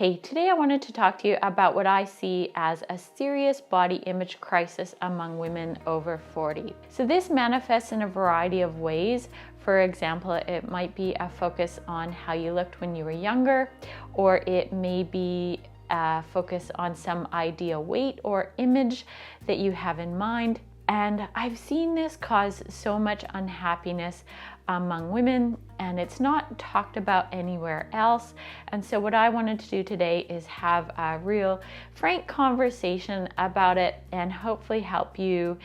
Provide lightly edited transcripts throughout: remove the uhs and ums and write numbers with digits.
Hey, today I wanted to talk to you about what I see as a serious body image crisis among women over 40. So this manifests in a variety of ways. For example, it might be a focus on how you looked when you were younger, or it may be a focus on some ideal weight or image that you have in mind. And I've seen this cause so much unhappiness among women, and it's not talked about anywhere else. And so what I wanted to do today is have a real frank conversation about it and hopefully help you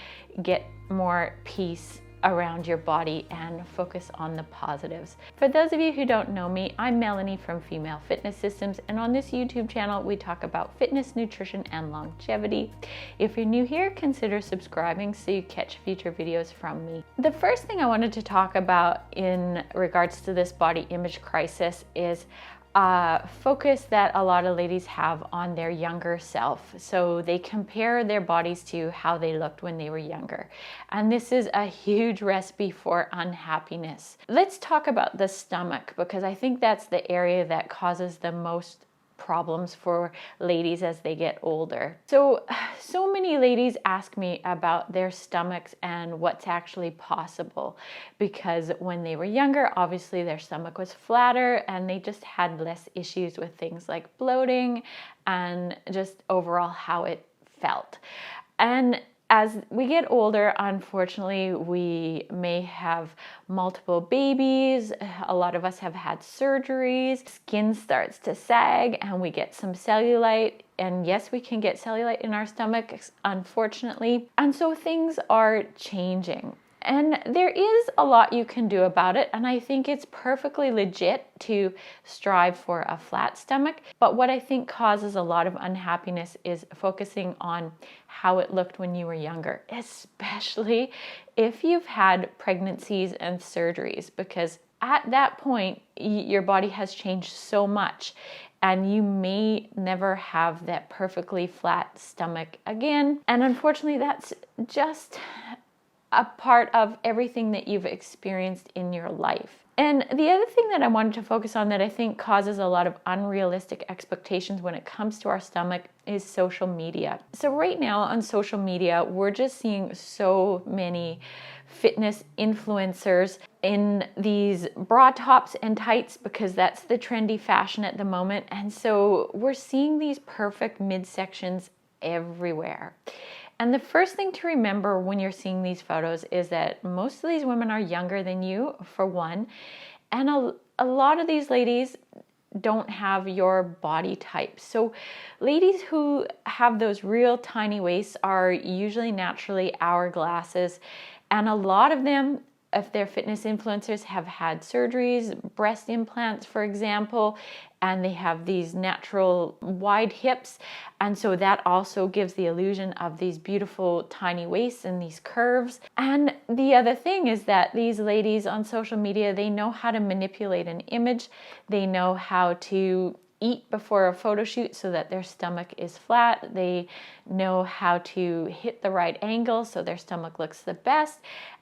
get more peace around your body and focus on the positives. For those of you who don't know me, I'm Melanie from Female Fitness Systems, and on this YouTube channel we talk about fitness, nutrition, and longevity. If you're new here, consider subscribing so you catch future videos from me. The first thing I wanted to talk about in regards to this body image crisis is focus that a lot of ladies have on their younger self. So they compare their bodies to how they looked when they were younger. And this is a huge recipe for unhappiness. Let's talk about the stomach, because I think that's the area that causes the most problems for ladies as they get older. So many ladies ask me about their stomachs and what's actually possible, because when they were younger, obviously their stomach was flatter and they just had less issues with things like bloating and just overall how it felt. And as we get older, unfortunately, we may have multiple babies. A lot of us have had surgeries. Skin starts to sag and we get some cellulite. And yes, we can get cellulite in our stomach, unfortunately. And so things are changing. And there is a lot you can do about it, and I think it's perfectly legit to strive for a flat stomach. But what I think causes a lot of unhappiness is focusing on how it looked when you were younger, especially if you've had pregnancies and surgeries, because at that point, your body has changed so much, and you may never have that perfectly flat stomach again. And unfortunately, that's just a part of everything that you've experienced in your life. And the other thing that I wanted to focus on that I think causes a lot of unrealistic expectations when it comes to our stomach is social media. So right now on social media, we're just seeing so many fitness influencers in these bra tops and tights, because that's the trendy fashion at the moment. And so we're seeing these perfect midsections everywhere. And the first thing to remember when you're seeing these photos is that most of these women are younger than you, for one, and a lot of these ladies don't have your body type. So ladies who have those real tiny waists are usually naturally hourglasses, and a lot of them, if they're fitness influencers, have had surgeries, breast implants, for example, and they have these natural wide hips. And so that also gives the illusion of these beautiful tiny waists and these curves. And the other thing is that these ladies on social media, they know how to manipulate an image. They know how to eat before a photo shoot so that their stomach is flat. They know how to hit the right angle so their stomach looks the best.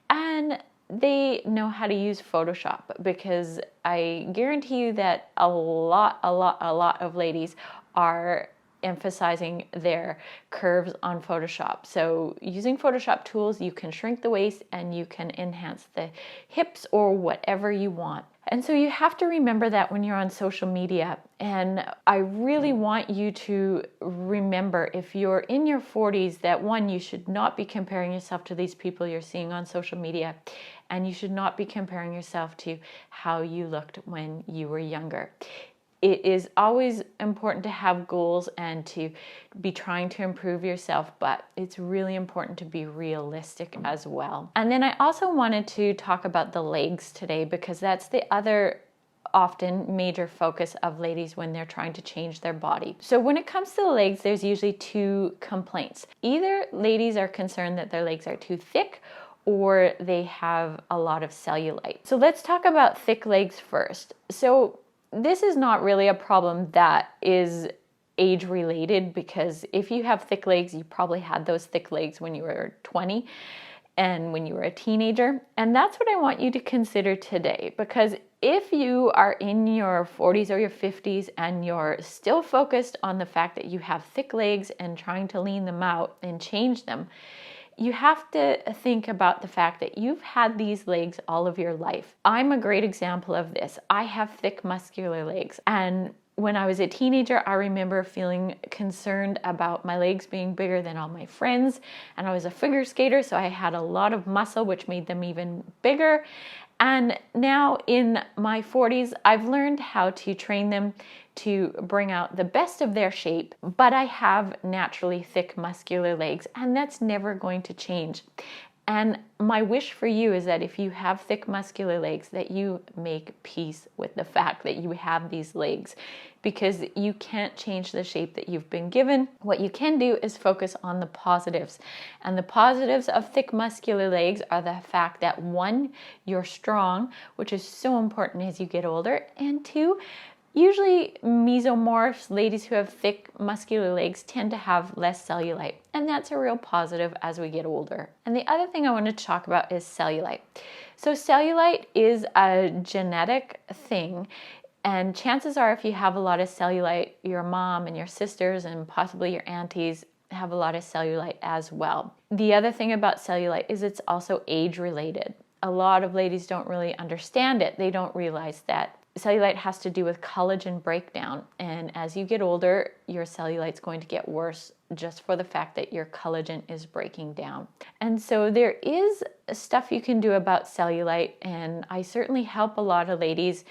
And they know how to use Photoshop, because I guarantee you that a lot of ladies are emphasizing their curves on Photoshop. So using Photoshop tools, you can shrink the waist and you can enhance the hips or whatever you want. And so you have to remember that when you're on social media. And I really want you to remember, if you're in your 40s, that one, you should not be comparing yourself to these people you're seeing on social media. And you should not be comparing yourself to how you looked when you were younger. It is always important to have goals and to be trying to improve yourself, but it's really important to be realistic as well. And then I also wanted to talk about the legs today, because that's the other often major focus of ladies when they're trying to change their body. So when it comes to the legs, there's usually two complaints. Either ladies are concerned that their legs are too thick, or they have a lot of cellulite. So let's talk about thick legs first. So this is not really a problem that is age related, because if you have thick legs, you probably had those thick legs when you were 20 and when you were a teenager. And that's what I want you to consider today, because if you are in your 40s or your 50s and you're still focused on the fact that you have thick legs and trying to lean them out and change them, you have to think about the fact that you've had these legs all of your life. I'm a great example of this. I have thick muscular legs, and when I was a teenager, I remember feeling concerned about my legs being bigger than all my friends, and I was a figure skater, so I had a lot of muscle, which made them even bigger. And now in my 40s, I've learned how to train them to bring out the best of their shape, but I have naturally thick muscular legs, and that's never going to change. And my wish for you is that if you have thick muscular legs, that you make peace with the fact that you have these legs, because you can't change the shape that you've been given. What you can do is focus on the positives. And the positives of thick muscular legs are the fact that, one, you're strong, which is so important as you get older, and two, usually mesomorphs, ladies who have thick muscular legs, tend to have less cellulite, and that's a real positive as we get older. And the other thing I wanted to talk about is cellulite. So cellulite is a genetic thing, and chances are if you have a lot of cellulite, your mom and your sisters and possibly your aunties have a lot of cellulite as well. The other thing about cellulite is it's also age related. A lot of ladies don't really understand it. They don't realize that cellulite has to do with collagen breakdown, and as you get older, your cellulite's going to get worse just for the fact that your collagen is breaking down. And so there is stuff you can do about cellulite, and I certainly help a lot of ladies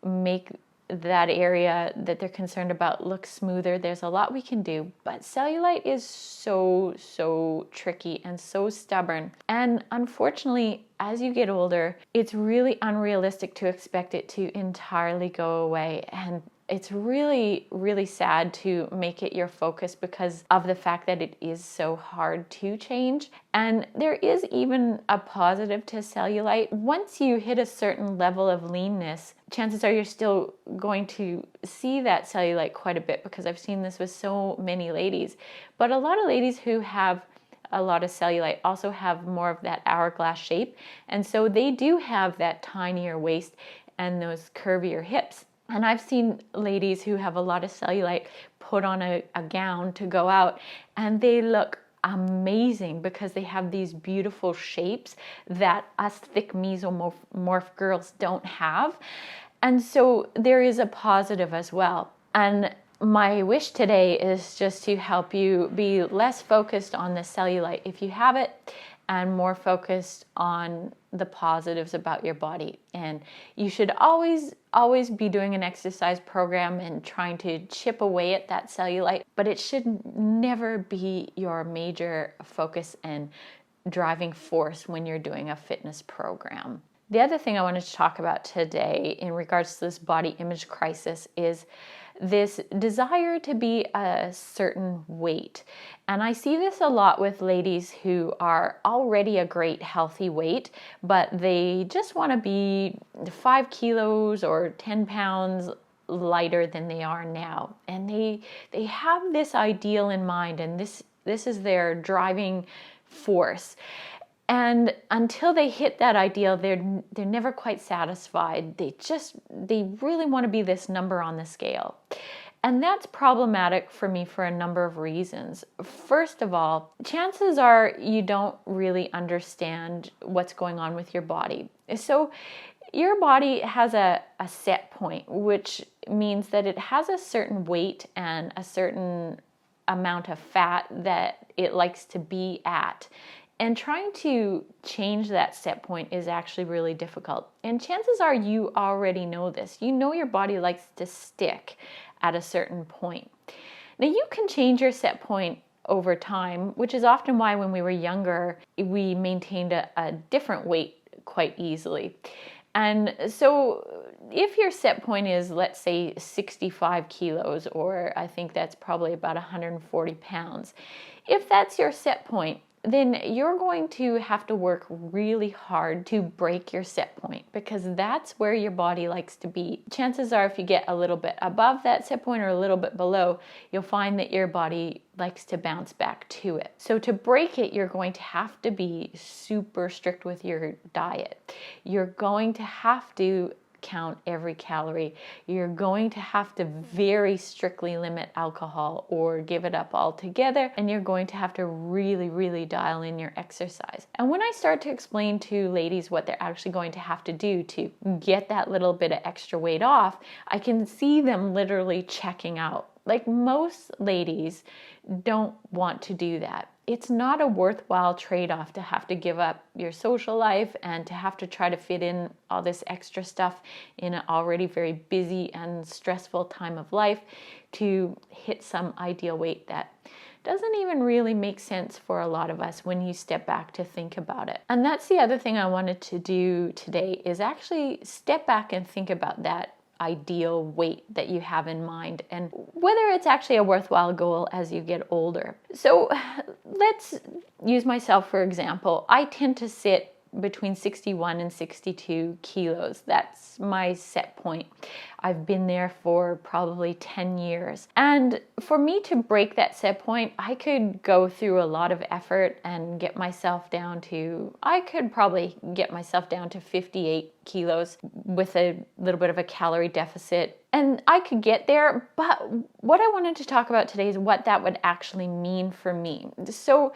make that area that they're concerned about look smoother. There's a lot we can do, but cellulite is so tricky and so stubborn. And unfortunately, as you get older, it's really unrealistic to expect it to entirely go away. And it's really sad to make it your focus because of the fact that it is so hard to change. And there is even a positive to cellulite. Once you hit a certain level of leanness, chances are you're still going to see that cellulite quite a bit, because I've seen this with so many ladies. But a lot of ladies who have a lot of cellulite also have more of that hourglass shape, and so they do have that tinier waist and those curvier hips. And I've seen ladies who have a lot of cellulite put on a gown to go out, and they look amazing because they have these beautiful shapes that us thick mesomorph girls don't have. And so there is a positive as well. And my wish today is just to help you be less focused on the cellulite if you have it, and more focused on the positives about your body. And you should always be doing an exercise program and trying to chip away at that cellulite, but it should never be your major focus and driving force when you're doing a fitness program. The other thing I wanted to talk about today in regards to this body image crisis is this desire to be a certain weight. And I see this a lot with ladies who are already a great healthy weight, but they just want to be 5 kilos or 10 pounds lighter than they are now. And they have this ideal in mind, and this is their driving force. And until they hit that ideal, they're never quite satisfied. They really want to be this number on the scale. And that's problematic for me for a number of reasons. First of all, chances are you don't really understand what's going on with your body. So your body has a set point, which means that it has a certain weight and a certain amount of fat that it likes to be at. And trying to change that set point is actually really difficult. And chances are you already know this. You know your body likes to stick at a certain point. Now you can change your set point over time, which is often why when we were younger, we maintained a different weight quite easily. And so if your set point is, let's say, 65 kilos, or I think that's probably about 140 pounds, if that's your set point, then you're going to have to work really hard to break your set point, because that's where your body likes to be. Chances are if you get a little bit above that set point or a little bit below, you'll find that your body likes to bounce back to it. So to break it, you're going to have to be super strict with your diet. You're going to have to count every calorie. You're going to have to very strictly limit alcohol or give it up altogether, and you're going to have to really, really dial in your exercise. And when I start to explain to ladies what they're actually going to have to do to get that little bit of extra weight off, I can see them literally checking out. Like, most ladies don't want to do that. It's not a worthwhile trade-off to have to give up your social life and to have to try to fit in all this extra stuff in an already very busy and stressful time of life to hit some ideal weight that doesn't even really make sense for a lot of us when you step back to think about it. And that's the other thing I wanted to do today, is actually step back and think about that ideal weight that you have in mind and whether it's actually a worthwhile goal as you get older. So let's use myself for example. I tend to sit between 61 and 62 kilos. That's my set point. I've been there for probably 10 years. And for me to break that set point, I could go through a lot of effort and get myself down to, I could probably get myself down to 58 kilos with a little bit of a calorie deficit. And I could get there, but what I wanted to talk about today is what that would actually mean for me. So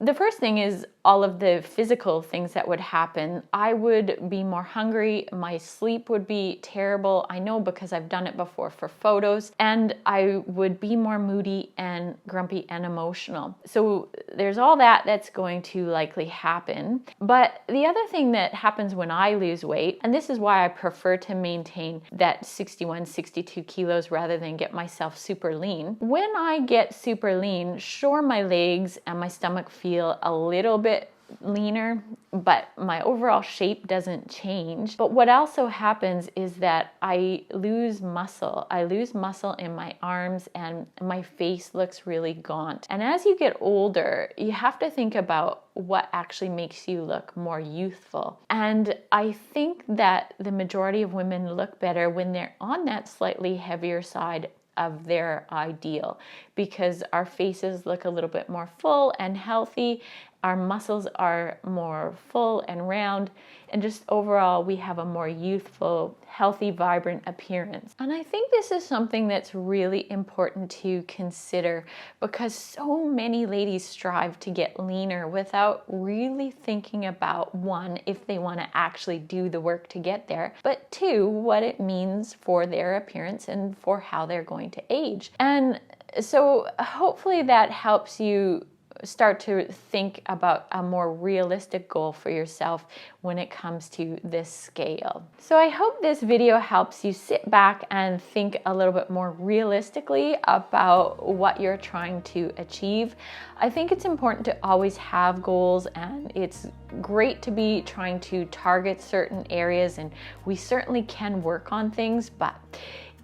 the first thing is all of the physical things that would happen. I would be more hungry. My sleep would be terrible. I know because I've done it before for photos. And I would be more moody and grumpy and emotional. So there's all that that's going to likely happen. But the other thing that happens when I lose weight, and this is why I prefer to maintain that 61, 62 kilos rather than get myself super lean. When I get super lean, sure, my legs and my stomach feel a little bit leaner, but my overall shape doesn't change. But what also happens is that I lose muscle. I lose muscle in my arms and my face looks really gaunt. And as you get older, you have to think about what actually makes you look more youthful. And I think that the majority of women look better when they're on that slightly heavier side of their ideal, because our faces look a little bit more full and healthy. Our muscles are more full and round, and just overall we have a more youthful, healthy, vibrant appearance. And I think this is something that's really important to consider, because so many ladies strive to get leaner without really thinking about, one, if they want to actually do the work to get there, but two, what it means for their appearance and for how they're going to age. And so hopefully that helps you start to think about a more realistic goal for yourself when it comes to this scale. So I hope this video helps you sit back and think a little bit more realistically about what you're trying to achieve. I think it's important to always have goals, and it's great to be trying to target certain areas, and we certainly can work on things, but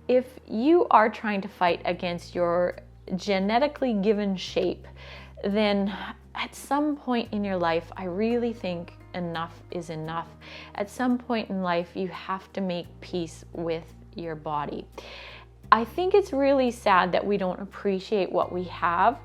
if you are trying to fight against your genetically given shape, then at some point in your life, I really think enough is enough. At some point in life, you have to make peace with your body. I think it's really sad that we don't appreciate what we have.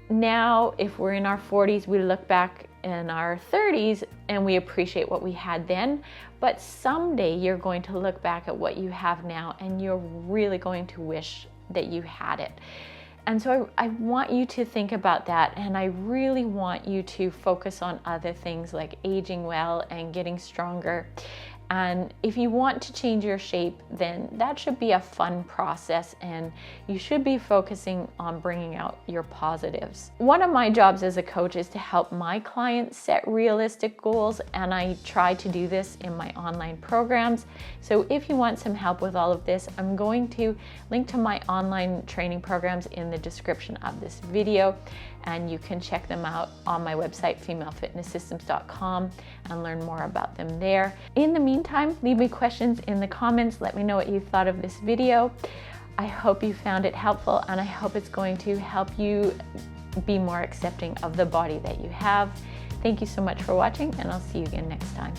Now, if we're in our 40s, we look back in our 30s and we appreciate what we had then. But someday you're going to look back at what you have now and you're really going to wish that you had it. And so I want you to think about that, and I really want you to focus on other things like aging well and getting stronger. And if you want to change your shape, then that should be a fun process, and you should be focusing on bringing out your positives. One of my jobs as a coach is to help my clients set realistic goals, and I try to do this in my online programs. So if you want some help with all of this, I'm going to link to my online training programs in the description of this video, and you can check them out on my website, femalefitnesssystems.com, and learn more about them there. In the meantime, leave me questions in the comments. Let me know what you thought of this video. I hope you found it helpful, and I hope it's going to help you be more accepting of the body that you have. Thank you so much for watching, and I'll see you again next time.